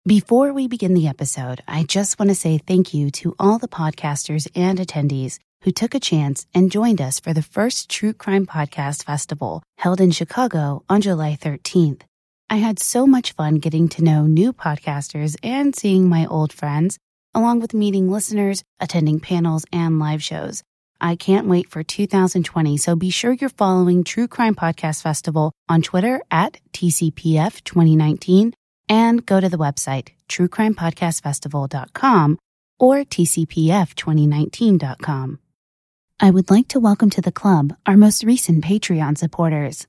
Before we begin the episode, I just want to say thank you to all the podcasters and attendees who took a chance and joined us for the first True Crime Podcast Festival held in Chicago on July 13th. I had so much fun getting to know new podcasters and seeing my old friends, along with meeting listeners, attending panels, and live shows. I can't wait for 2020, so be sure you're following True Crime Podcast Festival on Twitter at TCPF 2019 and go to the website truecrimepodcastfestival.com or tcpf2019.com. I would like to welcome to the club our most recent Patreon supporters: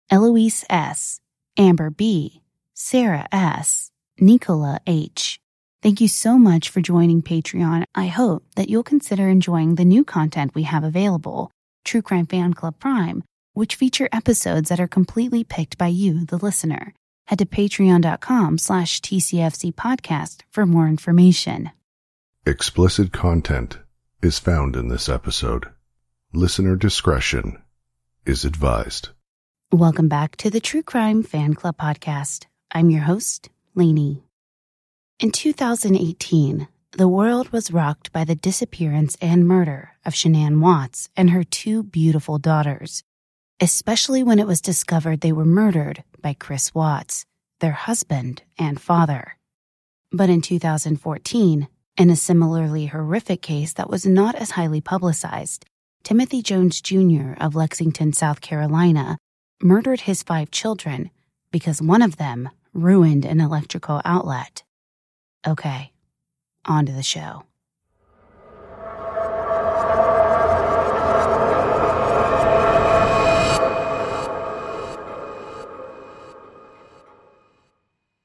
Eloise S., Amber B., Sarah S., Nicola H. Thank you so much for joining Patreon. I hope that you'll consider enjoying the new content we have available, True Crime Fan Club Prime, which feature episodes that are completely picked by you, the listener. Head to patreon.com/TCFC podcast for more information. Explicit content is found in this episode. Listener discretion is advised. Welcome back to the True Crime Fan Club podcast. I'm your host, Lainey. In 2018, the world was rocked by the disappearance and murder of Shannan Watts and her two beautiful daughters, especially when it was discovered they were murdered by Chris Watts, their husband and father. But in 2014, in a similarly horrific case that was not as highly publicized, Timothy Jones Jr. of Lexington, South Carolina, murdered his 5 children because one of them ruined an electrical outlet. Okay, on to the show.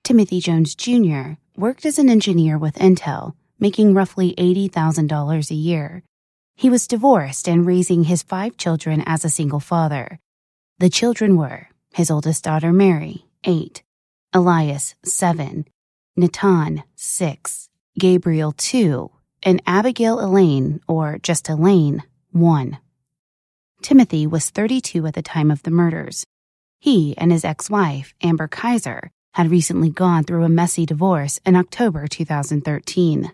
Timothy Jones Jr. worked as an engineer with Intel, making roughly $80,000 a year. He was divorced and raising his 5 children as a single father. The children were his oldest daughter Mary, 8, Elias, 7, Natan, 6, Gabriel, 2, and Abigail Elaine, or just Elaine, 1. Timothy was 32 at the time of the murders. He and his ex-wife, Amber Kaiser, had recently gone through a messy divorce in October 2013.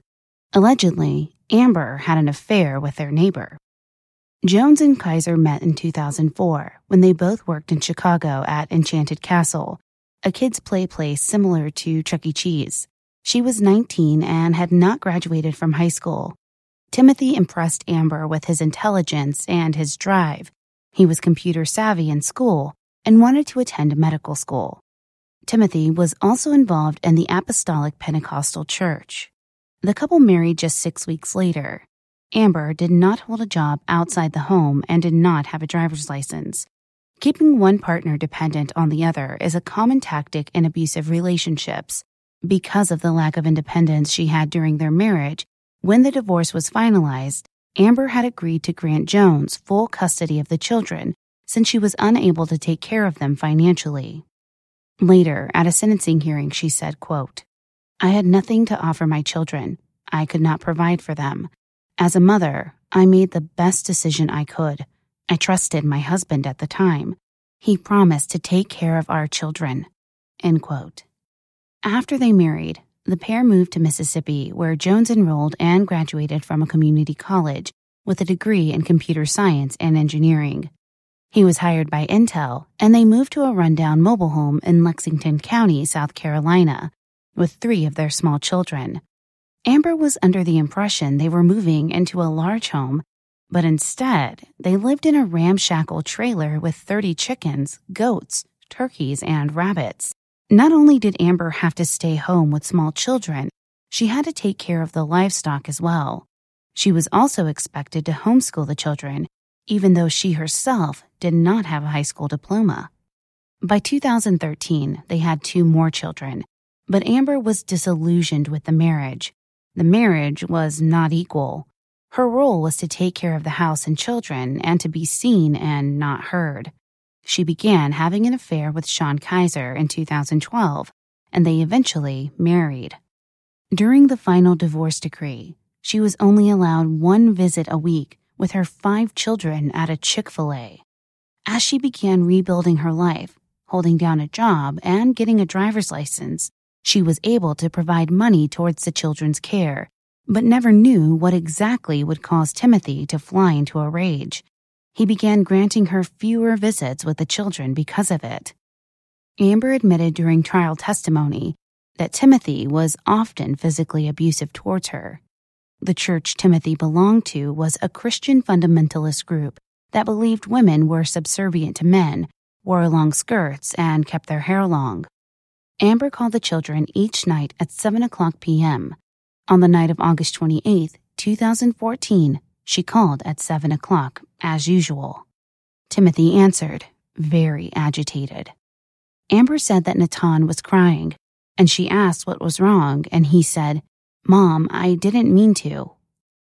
Allegedly, Amber had an affair with their neighbor. Jones and Kaiser met in 2004 when they both worked in Chicago at Enchanted Castle, a kids' play place similar to Chuck E. Cheese. She was 19 and had not graduated from high school. Timothy impressed Amber with his intelligence and his drive. He was computer savvy in school and wanted to attend medical school. Timothy was also involved in the Apostolic Pentecostal Church. The couple married just 6 weeks later. Amber did not hold a job outside the home and did not have a driver's license. Keeping one partner dependent on the other is a common tactic in abusive relationships. Because of the lack of independence she had during their marriage, when the divorce was finalized, Amber had agreed to grant Jones full custody of the children since she was unable to take care of them financially. Later, at a sentencing hearing, she said, quote, "I had nothing to offer my children. I could not provide for them. As a mother, I made the best decision I could. I trusted my husband at the time. He promised to take care of our children." End quote. After they married, the pair moved to Mississippi, where Jones enrolled and graduated from a community college with a degree in computer science and engineering. He was hired by Intel, and they moved to a rundown mobile home in Lexington County, South Carolina, with 3 of their small children. Amber was under the impression they were moving into a large home, but instead, they lived in a ramshackle trailer with 30 chickens, goats, turkeys, and rabbits. Not only did Amber have to stay home with small children, she had to take care of the livestock as well. She was also expected to homeschool the children, even though she herself did not have a high school diploma. By 2013, they had 2 more children, but Amber was disillusioned with the marriage. The marriage was not equal. Her role was to take care of the house and children and to be seen and not heard. She began having an affair with Sean Kaiser in 2012, and they eventually married. During the final divorce decree, she was only allowed 1 visit a week with her 5 children at a Chick-fil-A. As she began rebuilding her life, holding down a job and getting a driver's license, She was able to provide money towards the children's care, but never knew what exactly would cause Timothy to fly into a rage. He began granting her fewer visits with the children because of it. Amber admitted during trial testimony that Timothy was often physically abusive towards her. The church Timothy belonged to was a Christian fundamentalist group that believed women were subservient to men, wore long skirts, and kept their hair long. Amber called the children each night at 7:00 p.m. On the night of August 28, 2014, she called at 7:00, as usual. Timothy answered, very agitated. Amber said that Natan was crying, and she asked what was wrong, and he said, "Mom, I didn't mean to."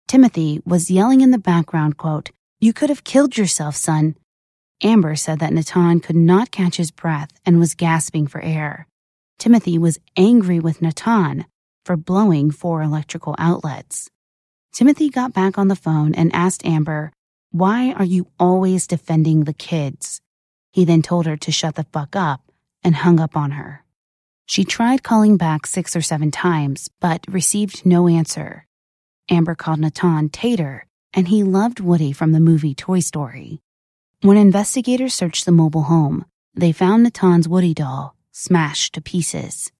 Timothy was yelling in the background, quote, "You could have killed yourself, son." Amber said that Natan could not catch his breath and was gasping for air. Timothy was angry with Natan for blowing 4 electrical outlets. Timothy got back on the phone and asked Amber, "Why are you always defending the kids?" He then told her to shut the fuck up and hung up on her. She tried calling back 6 or 7 times, but received no answer. Amber called Natan Tater, and he loved Woody from the movie Toy Story. When investigators searched the mobile home, they found Natan's Woody doll smashed to pieces.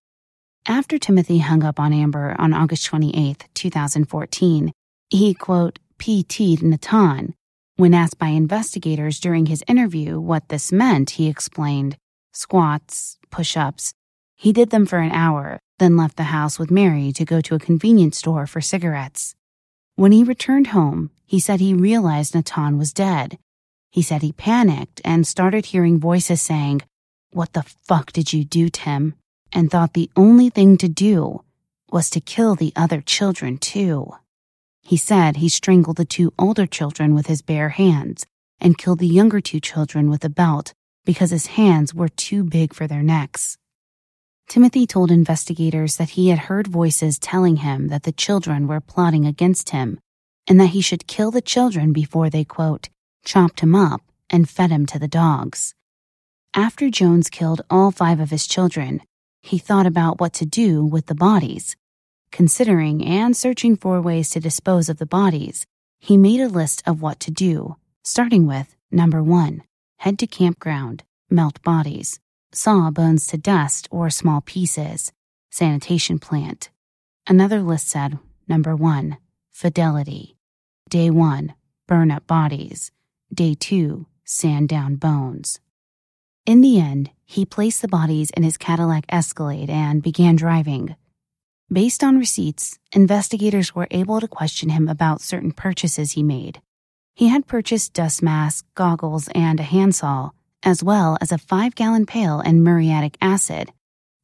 After Timothy hung up on Amber on August 28, 2014, he, quote, PT'd Natan. When asked by investigators during his interview what this meant, he explained, squats, push-ups. He did them for an hour, then left the house with Mary to go to a convenience store for cigarettes. When he returned home, he said he realized Natan was dead. He said he panicked and started hearing voices saying, "What the fuck did you do, Tim?" and thought the only thing to do was to kill the other children too. He said he strangled the 2 older children with his bare hands and killed the younger 2 children with a belt because his hands were too big for their necks. Timothy told investigators that he had heard voices telling him that the children were plotting against him and that he should kill the children before they, quote, chopped him up and fed him to the dogs. After Jones killed all 5 of his children, he thought about what to do with the bodies. Considering and searching for ways to dispose of the bodies, he made a list of what to do, starting with, number 1, head to campground, melt bodies, saw bones to dust or small pieces, sanitation plant. Another list said, number 1, fidelity. Day 1, burn up bodies. Day 2, sand down bones. In the end, he placed the bodies in his Cadillac Escalade and began driving. Based on receipts, investigators were able to question him about certain purchases he made. He had purchased dust masks, goggles, and a handsaw, as well as a 5-gallon pail and muriatic acid.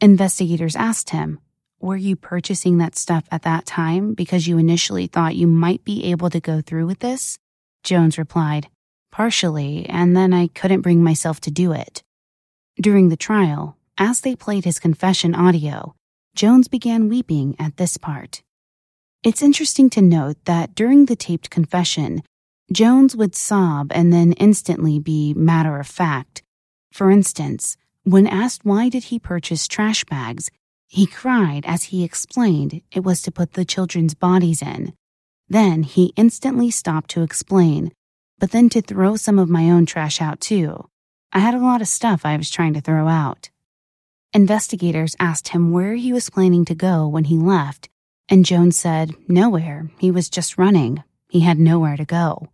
Investigators asked him, "Were you purchasing that stuff at that time because you initially thought you might be able to go through with this?" Jones replied, "Partially, and then I couldn't bring myself to do it." During the trial, as they played his confession audio, Jones began weeping at this part. It's interesting to note that during the taped confession, Jones would sob and then instantly be matter-of-fact. For instance, when asked why did he purchase trash bags, he cried as he explained it was to put the children's bodies in. Then he instantly stopped to explain, but then to throw some of my own trash out too. I had a lot of stuff I was trying to throw out. Investigators asked him where he was planning to go when he left, and Jones said nowhere. He was just running. He had nowhere to go.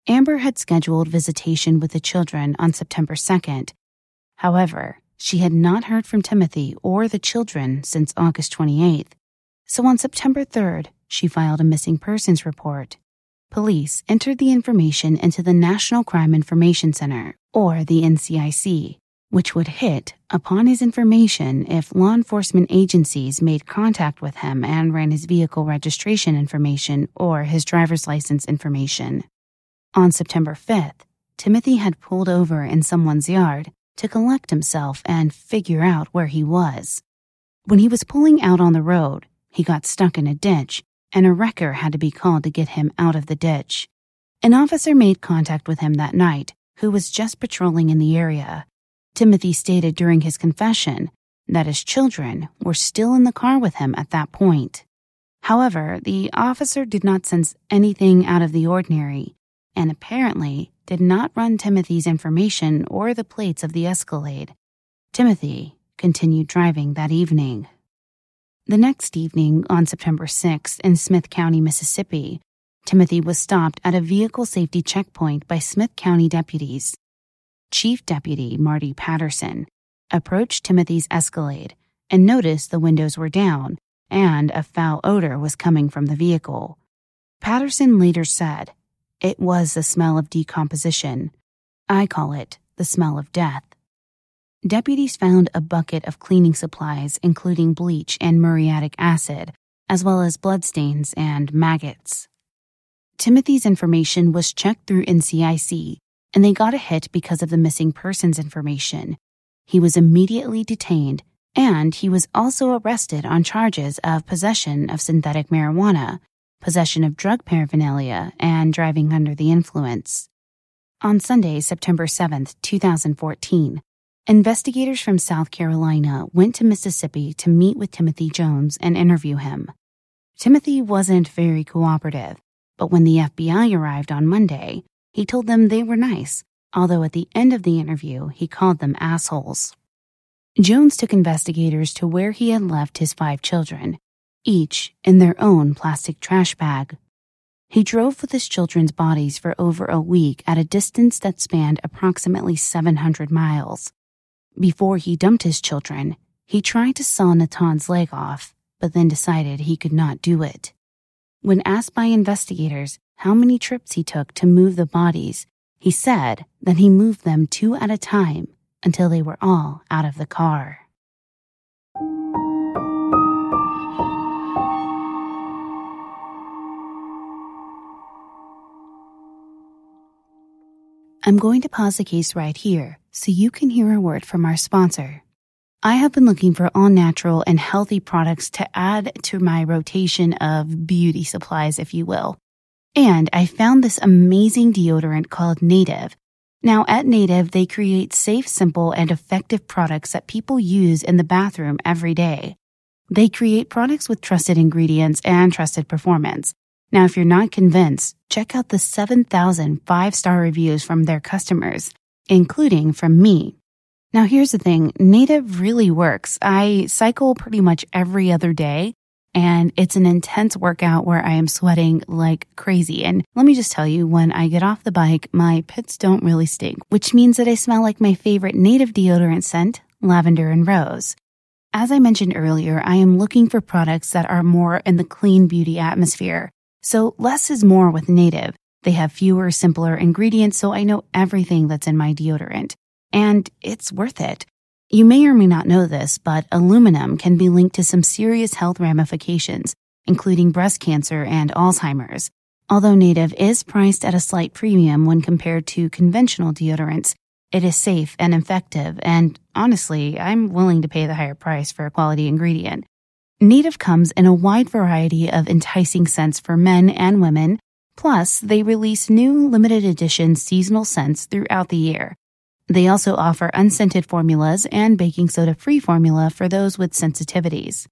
Amber had scheduled visitation with the children on September 2nd. However, she had not heard from Timothy or the children since August 28th. So on September 3rd, she filed a missing persons report. Police entered the information into the National Crime Information Center, or the NCIC, which would hit upon his information if law enforcement agencies made contact with him and ran his vehicle registration information or his driver's license information. On September 5th, Timothy had pulled over in someone's yard to collect himself and figure out where he was. When he was pulling out on the road, he got stuck in a ditch, and a wrecker had to be called to get him out of the ditch. An officer made contact with him that night, who was just patrolling in the area. Timothy stated during his confession that his children were still in the car with him at that point. However, the officer did not sense anything out of the ordinary and apparently did not run Timothy's information or the plates of the Escalade. Timothy continued driving that evening. The next evening, on September 6th in Smith County, Mississippi, Timothy was stopped at a vehicle safety checkpoint by Smith County deputies. Chief Deputy Marty Patterson approached Timothy's Escalade and noticed the windows were down and a foul odor was coming from the vehicle. Patterson later said, "It was the smell of decomposition. I call it the smell of death." Deputies found a bucket of cleaning supplies, including bleach and muriatic acid, as well as bloodstains and maggots. Timothy's information was checked through NCIC, and they got a hit because of the missing persons information. He was immediately detained, and he was also arrested on charges of possession of synthetic marijuana, possession of drug paraphernalia, and driving under the influence. On Sunday, September 7th, 2014, investigators from South Carolina went to Mississippi to meet with Timothy Jones and interview him. Timothy wasn't very cooperative, but when the FBI arrived on Monday, he told them they were nice, although at the end of the interview, he called them assholes. Jones took investigators to where he had left his 5 children, each in their own plastic trash bag. He drove with his children's bodies for over a week at a distance that spanned approximately 700 miles. Before he dumped his children, he tried to saw Natan's leg off, but then decided he could not do it. When asked by investigators how many trips he took to move the bodies, he said that he moved them 2 at a time until they were all out of the car. I'm going to pause the case right here so you can hear a word from our sponsor. I have been looking for all-natural and healthy products to add to my rotation of beauty supplies, if you will. And I found this amazing deodorant called Native. Now, at Native, they create safe, simple, and effective products that people use in the bathroom every day. They create products with trusted ingredients and trusted performance. Now, if you're not convinced, check out the 7,000 5-star reviews from their customers, including from me. Now, here's the thing. Native really works. I cycle pretty much every other day, and it's an intense workout where I am sweating like crazy. And let me just tell you, when I get off the bike, my pits don't really stink, which means that I smell like my favorite Native deodorant scent, lavender and rose. As I mentioned earlier, I am looking for products that are more in the clean beauty atmosphere. So less is more with Native. They have fewer, simpler ingredients, so I know everything that's in my deodorant. And it's worth it. You may or may not know this, but aluminum can be linked to some serious health ramifications, including breast cancer and Alzheimer's. Although Native is priced at a slight premium when compared to conventional deodorants, it is safe and effective, and honestly, I'm willing to pay the higher price for a quality ingredient. Native comes in a wide variety of enticing scents for men and women, plus they release new limited edition seasonal scents throughout the year. They also offer unscented formulas and baking soda-free formula for those with sensitivities.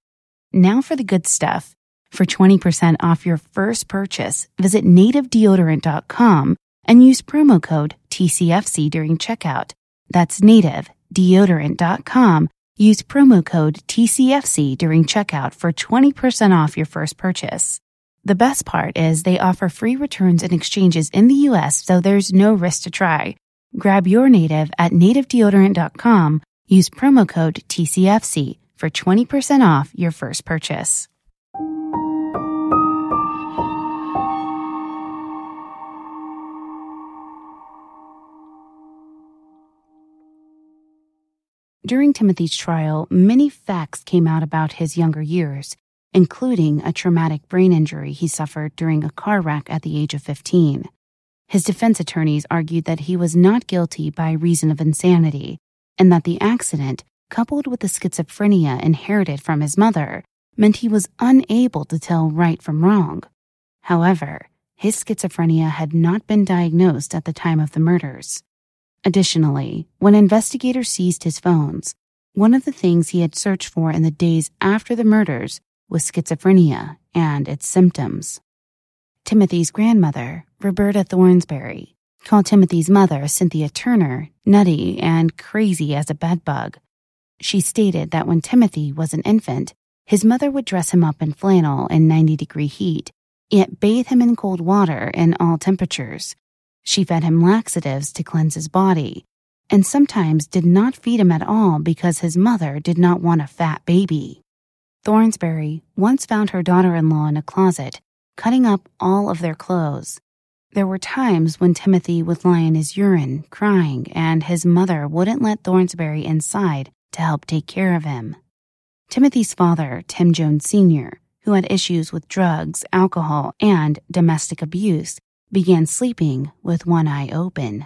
Now for the good stuff. For 20% off your first purchase, visit nativedeodorant.com and use promo code TCFC during checkout. That's nativedeodorant.com. Use promo code TCFC during checkout for 20% off your first purchase. The best part is they offer free returns and exchanges in the U.S., so there's no risk to try. Grab your Native at nativedeodorant.com. Use promo code TCFC for 20% off your first purchase. During Timothy's trial, many facts came out about his younger years, including a traumatic brain injury he suffered during a car wreck at the age of 15. His defense attorneys argued that he was not guilty by reason of insanity, and that the accident, coupled with the schizophrenia inherited from his mother, meant he was unable to tell right from wrong. However, his schizophrenia had not been diagnosed at the time of the murders. Additionally, when investigators seized his phones, One of the things he had searched for in the days after the murders was schizophrenia and its symptoms. Timothy's grandmother, Roberta Thornsberry, called Timothy's mother, Cynthia Turner, nutty and crazy as a bedbug. She stated that when Timothy was an infant, his mother would dress him up in flannel in 90-degree heat, yet bathe him in cold water in all temperatures. She fed him laxatives to cleanse his body, and sometimes did not feed him at all because his mother did not want a fat baby. Thornsberry once found her daughter-in-law in a closet, cutting up all of their clothes. There were times when Timothy would lie in his urine, crying, and his mother wouldn't let Thornsberry inside to help take care of him. Timothy's father, Tim Jones Sr., who had issues with drugs, alcohol, and domestic abuse, began sleeping with one eye open.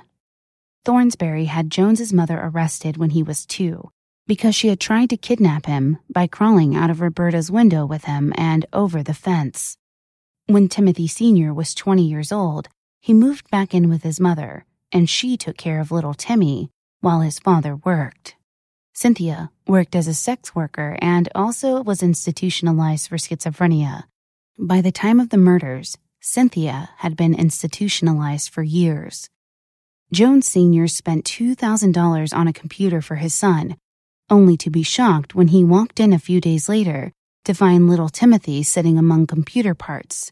Thornsberry had Jones's mother arrested when he was 2 because she had tried to kidnap him by crawling out of Roberta's window with him and over the fence. When Timothy Sr. was 20 years old, he moved back in with his mother, and she took care of little Timmy while his father worked. Cynthia worked as a sex worker and also was institutionalized for schizophrenia. By the time of the murders, Cynthia had been institutionalized for years. Jones Sr. spent $2,000 on a computer for his son, only to be shocked when he walked in a few days later to find little Timothy sitting among computer parts.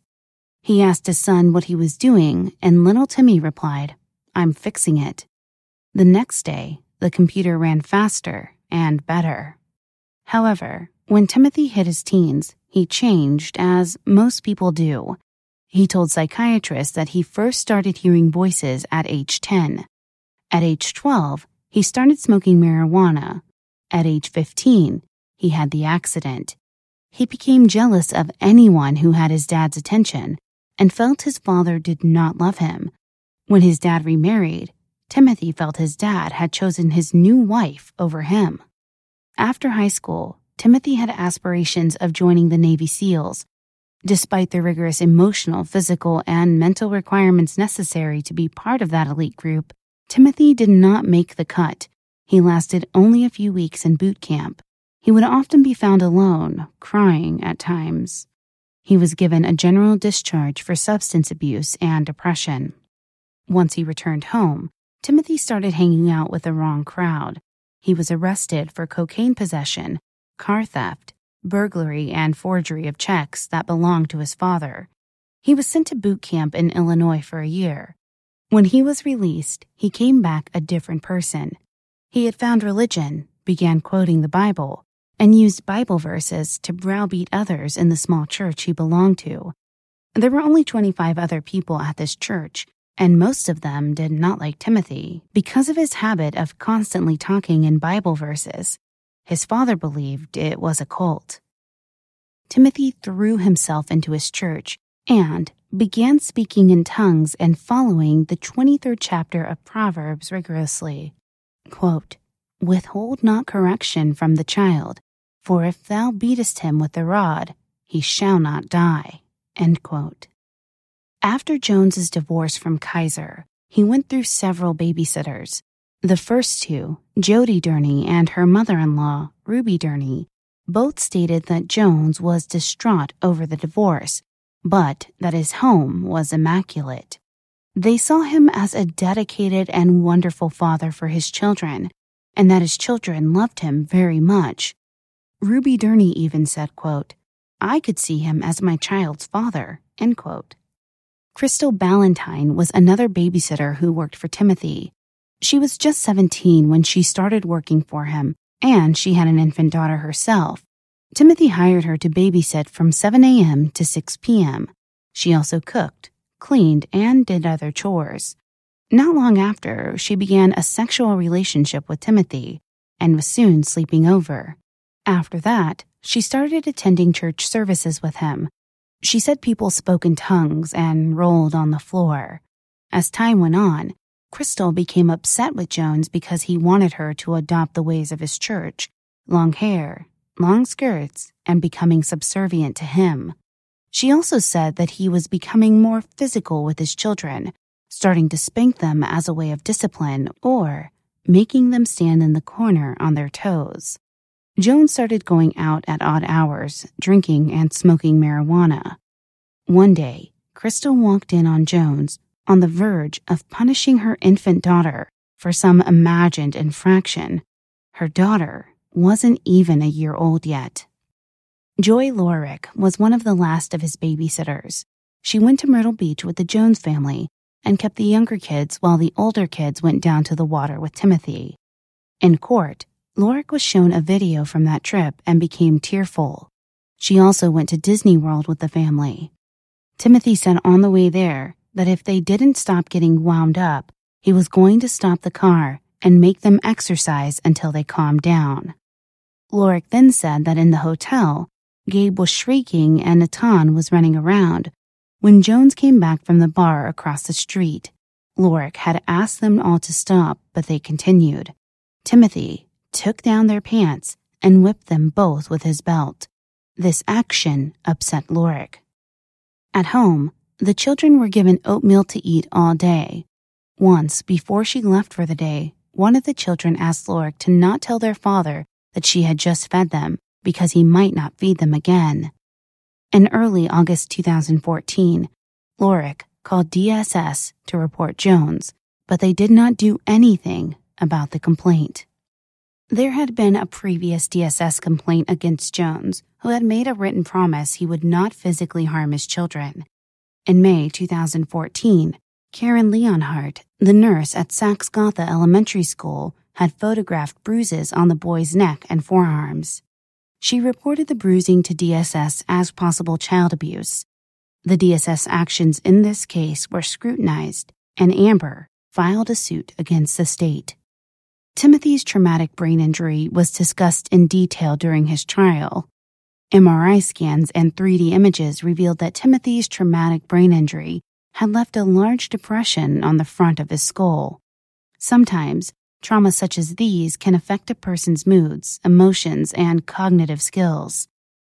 He asked his son what he was doing, and little Timmy replied, "I'm fixing it." The next day, the computer ran faster and better. However, when Timothy hit his teens, he changed, as most people do. He told psychiatrists that he first started hearing voices at age 10. At age 12, he started smoking marijuana. At age 15, he had the accident. He became jealous of anyone who had his dad's attention and felt his father did not love him. When his dad remarried, Timothy felt his dad had chosen his new wife over him. After high school, Timothy had aspirations of joining the Navy SEALs. Despite the rigorous emotional, physical, and mental requirements necessary to be part of that elite group, Timothy did not make the cut. He lasted only a few weeks in boot camp. He would often be found alone, crying at times. He was given a general discharge for substance abuse and depression. Once he returned home, Timothy started hanging out with the wrong crowd. He was arrested for cocaine possession, car theft, burglary, and forgery of checks that belonged to his father. He was sent to boot camp in Illinois for a year. When he was released, he came back a different person. He had found religion, began quoting the Bible, and used Bible verses to browbeat others in the small church he belonged to. There were only 25 other people at this church, and most of them did not like Timothy because of his habit of constantly talking in Bible verses. His father believed it was a cult. Timothy threw himself into his church and began speaking in tongues and following the 23rd chapter of Proverbs rigorously. Quote, "Withhold not correction from the child, for if thou beatest him with the rod, he shall not die." End quote. After Jones's divorce from Kaiser, he went through several babysitters. The first two, Jody Durney and her mother-in-law, Ruby Durney, both stated that Jones was distraught over the divorce, but that his home was immaculate. They saw him as a dedicated and wonderful father for his children, and that his children loved him very much. Ruby Durney even said, quote, "I could see him as my child's father," end quote. Crystal Ballantyne was another babysitter who worked for Timothy. She was just 17 when she started working for him, and she had an infant daughter herself. Timothy hired her to babysit from 7 a.m. to 6 p.m. She also cooked, cleaned, and did other chores. Not long after, she began a sexual relationship with Timothy and was soon sleeping over. After that, she started attending church services with him. She said people spoke in tongues and rolled on the floor. As time went on, Crystal became upset with Jones because he wanted her to adopt the ways of his church, long hair, long skirts, and becoming subservient to him. She also said that he was becoming more physical with his children, starting to spank them as a way of discipline or making them stand in the corner on their toes. Jones started going out at odd hours, drinking and smoking marijuana. One day, Crystal walked in on Jones on the verge of punishing her infant daughter for some imagined infraction. Her daughter wasn't even a year old yet. Joy Lorick was one of the last of his babysitters. She went to Myrtle Beach with the Jones family and kept the younger kids while the older kids went down to the water with Timothy. In court, Lorick was shown a video from that trip and became tearful. She also went to Disney World with the family. Timothy said on the way there that if they didn't stop getting wound up, he was going to stop the car and make them exercise until they calmed down. Lorick then said that in the hotel, Gabe was shrieking and Natan was running around. When Jones came back from the bar across the street, Lorick had asked them all to stop, but they continued. Timothy took down their pants and whipped them both with his belt. This action upset Lorick. At home, the children were given oatmeal to eat all day. Once, before she left for the day, one of the children asked Lorick to not tell their father that she had just fed them because he might not feed them again. In early August 2014, Lorick called DSS to report Jones, but they did not do anything about the complaint. There had been a previous DSS complaint against Jones, who had made a written promise he would not physically harm his children. In May 2014, Karen Leonhardt, the nurse at Saxe-Gotha Elementary School, had photographed bruises on the boy's neck and forearms. She reported the bruising to DSS as possible child abuse. The DSS actions in this case were scrutinized, and Amber filed a suit against the state. Timothy's traumatic brain injury was discussed in detail during his trial. MRI scans and 3D images revealed that Timothy's traumatic brain injury had left a large depression on the front of his skull. Sometimes, trauma such as these can affect a person's moods, emotions, and cognitive skills.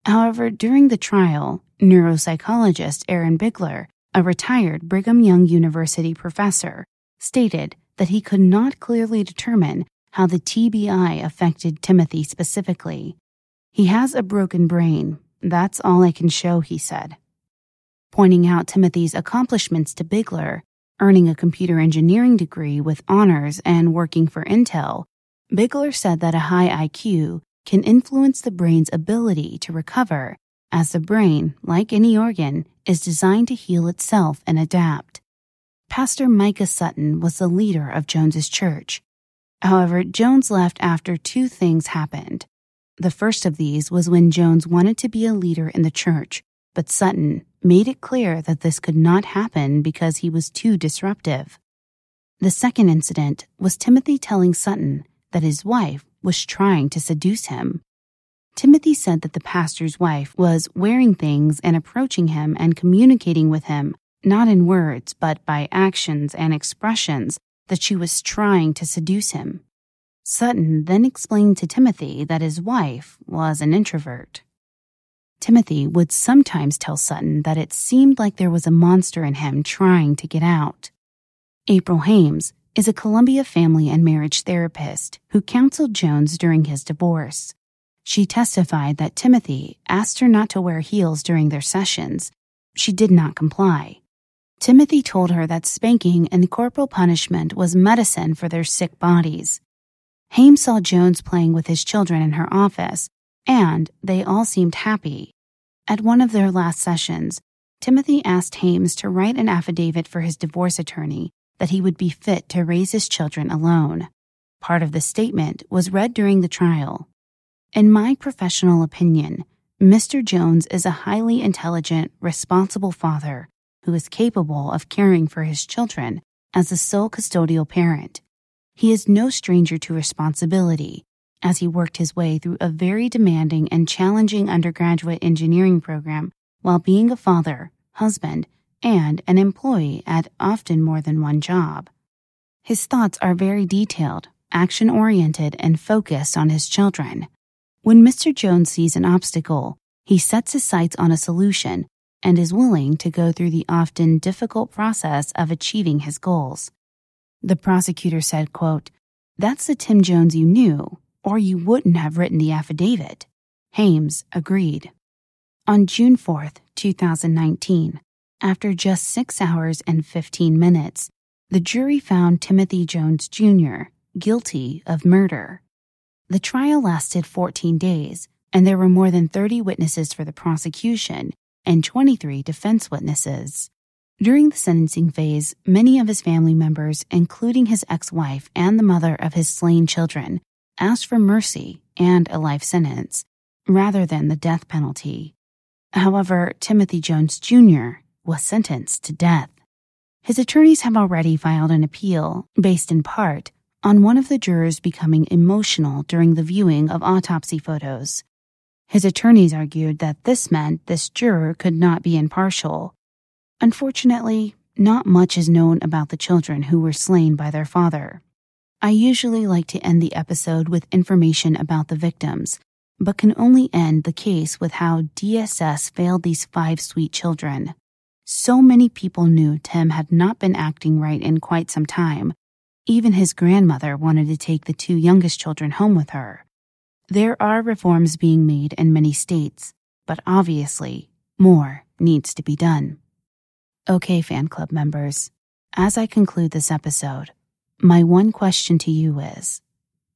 However, during the trial, neuropsychologist Aaron Bigler, a retired Brigham Young University professor, stated that he could not clearly determine how the TBI affected Timothy specifically. He has a broken brain. That's all I can show, he said. Pointing out Timothy's accomplishments to Bigler, earning a computer engineering degree with honors and working for Intel, Bigler said that a high IQ can influence the brain's ability to recover, as the brain, like any organ, is designed to heal itself and adapt. Pastor Micah Sutton was the leader of Jones's church. However, Jones left after two things happened. The first of these was when Jones wanted to be a leader in the church, but Sutton made it clear that this could not happen because he was too disruptive. The second incident was Timothy telling Sutton that his wife was trying to seduce him. Timothy said that the pastor's wife was wearing things and approaching him and communicating with him, not in words, but by actions and expressions, that she was trying to seduce him. Sutton then explained to Timothy that his wife was an introvert. Timothy would sometimes tell Sutton that it seemed like there was a monster in him trying to get out. April Hames is a Columbia family and marriage therapist who counseled Jones during his divorce. She testified that Timothy asked her not to wear heels during their sessions. She did not comply. Timothy told her that spanking and corporal punishment was medicine for their sick bodies. Hames saw Jones playing with his children in her office, and they all seemed happy. At one of their last sessions, Timothy asked Hames to write an affidavit for his divorce attorney that he would be fit to raise his children alone. Part of the statement was read during the trial. In my professional opinion, Mr. Jones is a highly intelligent, responsible father who is capable of caring for his children as the sole custodial parent. He is no stranger to responsibility, as he worked his way through a very demanding and challenging undergraduate engineering program while being a father, husband, and an employee at often more than one job. His thoughts are very detailed, action-oriented, and focused on his children. When Mr. Jones sees an obstacle, he sets his sights on a solution and is willing to go through the often difficult process of achieving his goals. The prosecutor said, quote, "That's the Tim Jones you knew, or you wouldn't have written the affidavit. Hames agreed. On June 4th, 2019, after just 6 hours and 15 minutes, the jury found Timothy Jones Jr. guilty of murder. The trial lasted 14 days, and there were more than 30 witnesses for the prosecution and 23 defense witnesses. During the sentencing phase, many of his family members, including his ex-wife and the mother of his slain children, asked for mercy and a life sentence, rather than the death penalty. However, Timothy Jones Jr. was sentenced to death. His attorneys have already filed an appeal, based in part on one of the jurors becoming emotional during the viewing of autopsy photos. His attorneys argued that this meant this juror could not be impartial. Unfortunately, not much is known about the children who were slain by their father. I usually like to end the episode with information about the victims, but can only end the case with how DSS failed these 5 sweet children. So many people knew Tim had not been acting right in quite some time. Even his grandmother wanted to take the 2 youngest children home with her. There are reforms being made in many states, but obviously, more needs to be done. Okay, fan club members, as I conclude this episode, my one question to you is,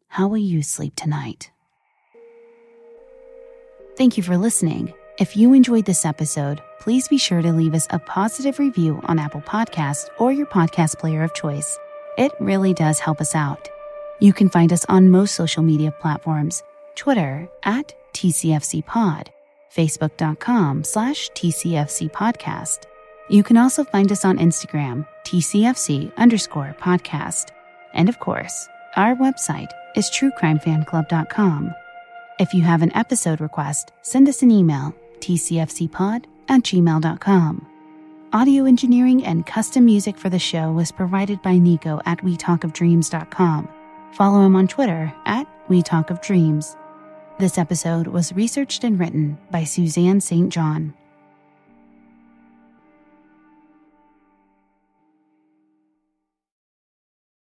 how will you sleep tonight? Thank you for listening. If you enjoyed this episode, please be sure to leave us a positive review on Apple Podcasts or your podcast player of choice. It really does help us out. You can find us on most social media platforms, Twitter at TCFCPod, Facebook.com/TCFCPodcast. You can also find us on Instagram, TCFC_podcast. And of course, our website is truecrimefanclub.com. If you have an episode request, send us an email, tcfcpod@gmail.com. Audio engineering and custom music for the show was provided by Nico at WeTalkOfDreams.com. Follow him on Twitter at WeTalkOfDreams. This episode was researched and written by Suzanne St. John.